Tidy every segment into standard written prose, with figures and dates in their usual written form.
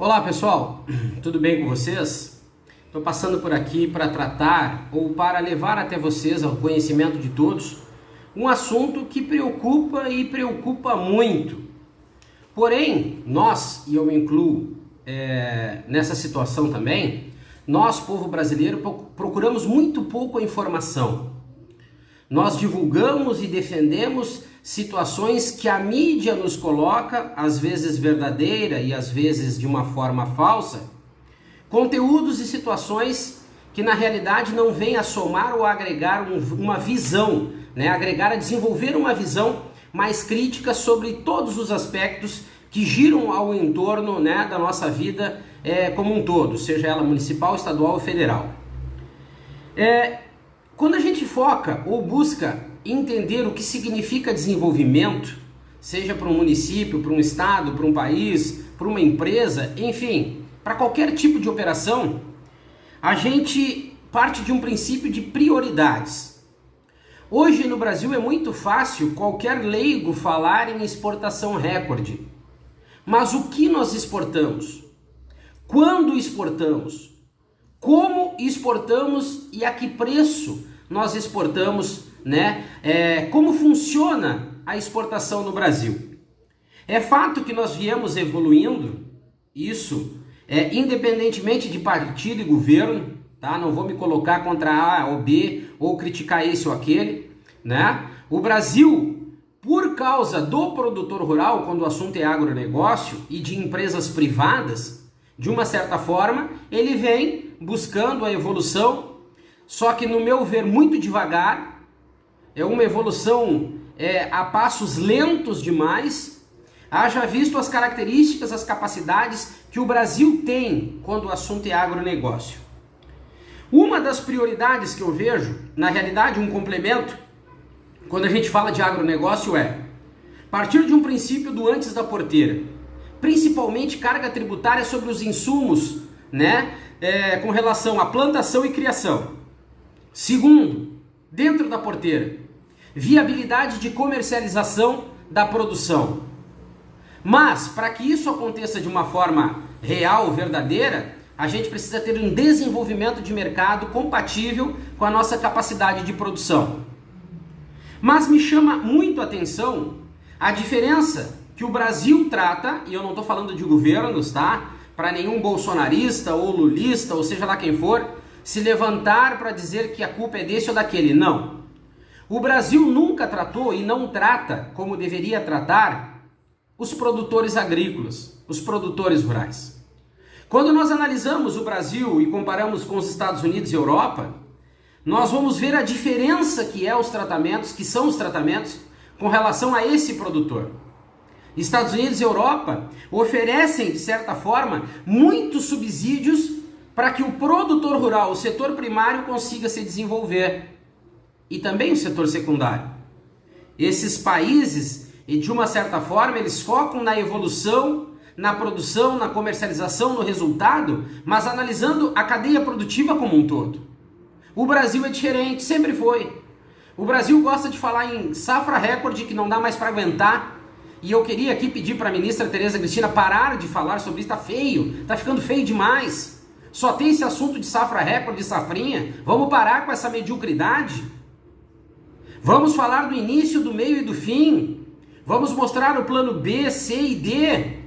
Olá pessoal, tudo bem com vocês? Estou passando por aqui para tratar ou para levar até vocês ao conhecimento de todos um assunto que preocupa e preocupa muito. Porém, nós, e eu me incluo nessa situação também, nós, povo brasileiro, procuramos muito pouco a informação. Nós divulgamos e defendemos situações que a mídia nos coloca, às vezes verdadeira e às vezes de uma forma falsa, conteúdos e situações que na realidade não vêm a somar ou a agregar uma visão, agregar a desenvolver uma visão mais crítica sobre todos os aspectos que giram ao entorno da nossa vida como um todo, seja ela municipal, estadual ou federal. Quando a gente foca ou busca entender o que significa desenvolvimento, seja para um município, para um estado, para um país, para uma empresa, enfim, para qualquer tipo de operação, a gente parte de um princípio de prioridades. Hoje no Brasil é muito fácil qualquer leigo falar em exportação recorde. Mas o que nós exportamos? Quando exportamos? Como exportamos e a que preço nós exportamos, como funciona a exportação no Brasil? É fato que nós viemos evoluindo, isso independentemente de partido e governo, tá? Não vou me colocar contra A ou B ou criticar esse ou aquele, O Brasil, por causa do produtor rural, quando o assunto é agronegócio e de empresas privadas, de uma certa forma, ele vem buscando a evolução, só que no meu ver muito devagar, é uma evolução a passos lentos demais. Haja visto as características, as capacidades que o Brasil tem quando o assunto é agronegócio. Uma das prioridades que eu vejo, na realidade um complemento, quando a gente fala de agronegócio partir de um princípio do antes da porteira, principalmente carga tributária sobre os insumos, com relação à plantação e criação. Segundo, dentro da porteira, viabilidade de comercialização da produção. Mas, para que isso aconteça de uma forma real, verdadeira, a gente precisa ter um desenvolvimento de mercado compatível com a nossa capacidade de produção. Mas me chama muito a atenção a diferença que o Brasil trata, e eu não estou falando de governos, tá? Para nenhum bolsonarista ou lulista, ou seja lá quem for, se levantar para dizer que a culpa é desse ou daquele. Não. O Brasil nunca tratou e não trata como deveria tratar os produtores agrícolas, os produtores rurais. Quando nós analisamos o Brasil e comparamos com os Estados Unidos e Europa, nós vamos ver a diferença que são os tratamentos com relação a esse produtor. Estados Unidos e Europa oferecem, de certa forma, muitos subsídios para que o produtor rural, o setor primário, consiga se desenvolver. E também o setor secundário. Esses países, de uma certa forma, eles focam na evolução, na produção, na comercialização, no resultado, mas analisando a cadeia produtiva como um todo. O Brasil é diferente, sempre foi. O Brasil gosta de falar em safra recorde que não dá mais para aguentar. E eu queria aqui pedir para a ministra Tereza Cristina parar de falar sobre isso. Está feio, está ficando feio demais. Só tem esse assunto de safra recorde, de safrinha. Vamos parar com essa mediocridade. Vamos falar do início, do meio e do fim. Vamos mostrar o plano B, C e D.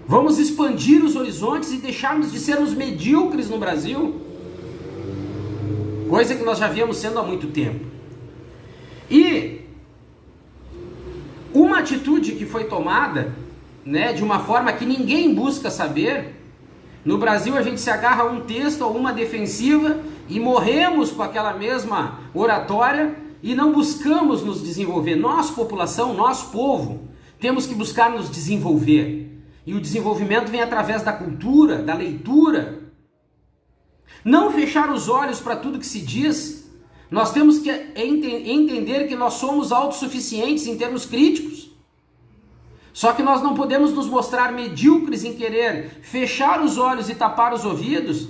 Vamos expandir os horizontes e deixarmos de sermos medíocres no Brasil. Coisa que nós já viemos sendo há muito tempo. E uma atitude que foi tomada, de uma forma que ninguém busca saber. No Brasil a gente se agarra a um texto, a uma defensiva e morremos com aquela mesma oratória e não buscamos nos desenvolver. Nós, população, nós, povo, temos que buscar nos desenvolver. E o desenvolvimento vem através da cultura, da leitura. Não fechar os olhos para tudo que se diz. Nós temos que entender que nós somos autossuficientes em termos críticos. Só que nós não podemos nos mostrar medíocres em querer fechar os olhos e tapar os ouvidos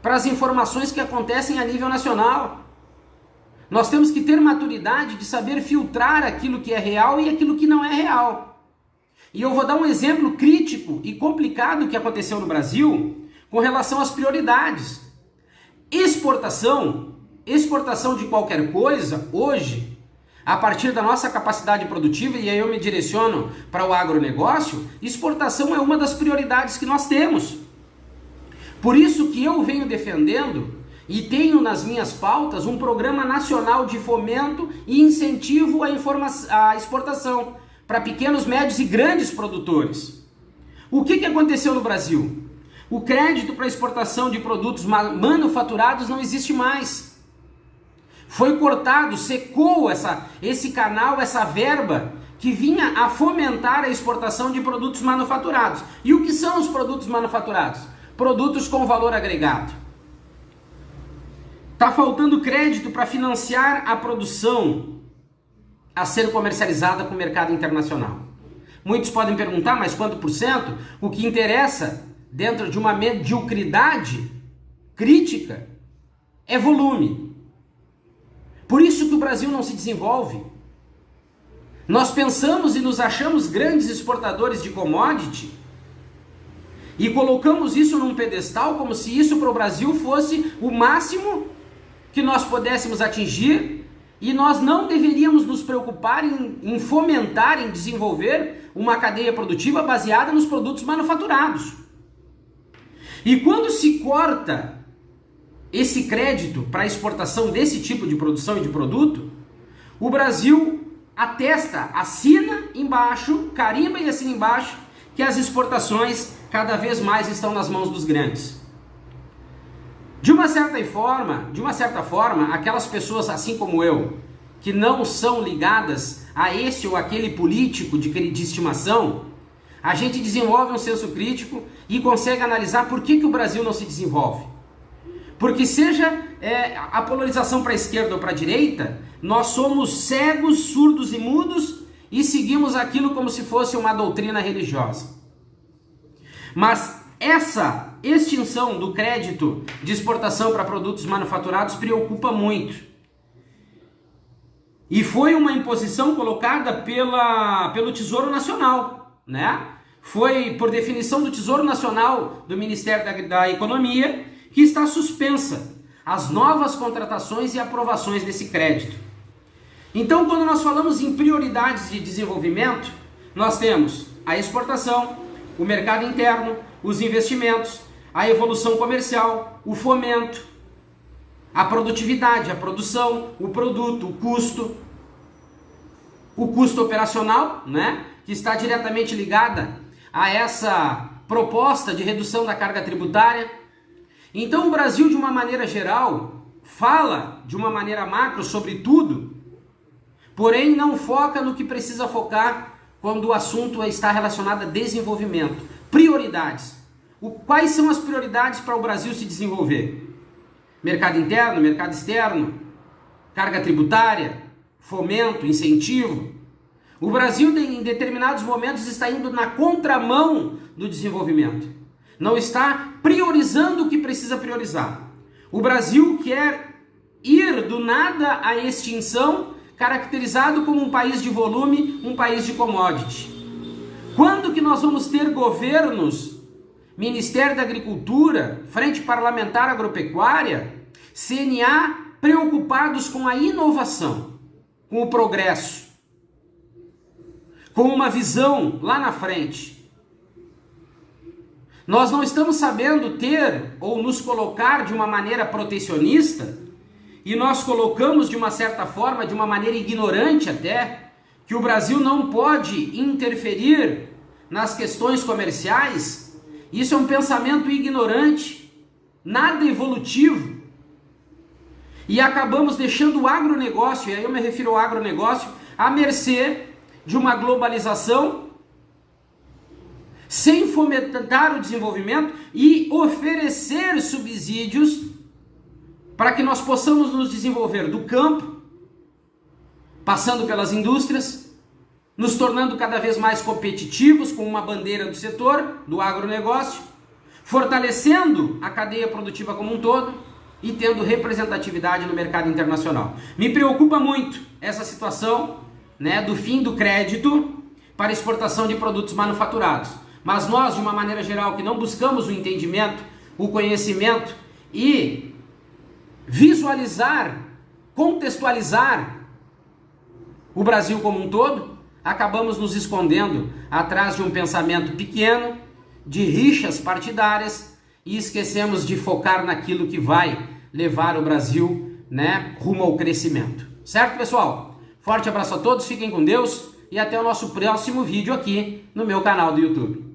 para as informações que acontecem a nível nacional. Nós temos que ter maturidade de saber filtrar aquilo que é real e aquilo que não é real. E eu vou dar um exemplo crítico e complicado que aconteceu no Brasil com relação às prioridades. Exportação de qualquer coisa, hoje, a partir da nossa capacidade produtiva, e aí eu me direciono para o agronegócio, exportação é uma das prioridades que nós temos. Por isso que eu venho defendendo e tenho nas minhas pautas um programa nacional de fomento e incentivo à exportação para pequenos, médios e grandes produtores. O que aconteceu no Brasil? O crédito para exportação de produtos manufaturados não existe mais. Foi cortado, secou esse canal, essa verba que vinha a fomentar a exportação de produtos manufaturados. E o que são os produtos manufaturados? Produtos com valor agregado. Está faltando crédito para financiar a produção a ser comercializada com o mercado internacional. Muitos podem perguntar, mas quanto por cento? O que interessa dentro de uma mediocridade crítica é volume. Por isso que o Brasil não se desenvolve. Nós pensamos e nos achamos grandes exportadores de commodity e colocamos isso num pedestal como se isso para o Brasil fosse o máximo que nós pudéssemos atingir, e nós não deveríamos nos preocupar em fomentar, em desenvolver uma cadeia produtiva baseada nos produtos manufaturados. E quando se corta esse crédito para a exportação desse tipo de produção e de produto, o Brasil atesta, assina embaixo, carimba e assina embaixo que as exportações cada vez mais estão nas mãos dos grandes. De uma certa forma, aquelas pessoas, assim como eu, que não são ligadas a esse ou aquele político de estimação, a gente desenvolve um senso crítico e consegue analisar por que o Brasil não se desenvolve. Porque seja a polarização para a esquerda ou para a direita, nós somos cegos, surdos e mudos e seguimos aquilo como se fosse uma doutrina religiosa. Mas essa extinção do crédito de exportação para produtos manufaturados preocupa muito. E foi uma imposição colocada pelo Tesouro Nacional, né? Foi por definição do Tesouro Nacional do Ministério da Economia que está suspensa as novas contratações e aprovações desse crédito. Então, quando nós falamos em prioridades de desenvolvimento, nós temos a exportação, o mercado interno, os investimentos, a evolução comercial, o fomento, a produtividade, a produção, o produto, o custo operacional, né, que está diretamente ligada a essa proposta de redução da carga tributária. Então o Brasil, de uma maneira geral, fala de uma maneira macro sobre tudo, porém não foca no que precisa focar quando o assunto está relacionado a desenvolvimento. Prioridades. Quais são as prioridades para o Brasil se desenvolver? Mercado interno, mercado externo, carga tributária, fomento, incentivo. O Brasil, em determinados momentos, está indo na contramão do desenvolvimento. Não está priorizando o que precisa priorizar. O Brasil quer ir do nada à extinção, caracterizado como um país de volume, um país de commodity. Quando que nós vamos ter governos, Ministério da Agricultura, Frente Parlamentar Agropecuária, CNA, preocupados com a inovação, com o progresso, com uma visão lá na frente? Nós não estamos sabendo ter ou nos colocar de uma maneira protecionista, e nós colocamos de uma certa forma, de uma maneira ignorante até, que o Brasil não pode interferir nas questões comerciais. Isso é um pensamento ignorante, nada evolutivo. E acabamos deixando o agronegócio, e aí eu me refiro ao agronegócio, à mercê de uma globalização, sem fomentar o desenvolvimento e oferecer subsídios para que nós possamos nos desenvolver do campo, passando pelas indústrias, nos tornando cada vez mais competitivos com uma bandeira do setor, do agronegócio, fortalecendo a cadeia produtiva como um todo e tendo representatividade no mercado internacional. Me preocupa muito essa situação, né, do fim do crédito para exportação de produtos manufaturados. Mas nós, de uma maneira geral, que não buscamos o entendimento, o conhecimento e visualizar, contextualizar o Brasil como um todo, acabamos nos escondendo atrás de um pensamento pequeno, de rixas partidárias, e esquecemos de focar naquilo que vai levar o Brasil, né, rumo ao crescimento. Certo, pessoal? Forte abraço a todos, fiquem com Deus e até o nosso próximo vídeo aqui no meu canal do YouTube.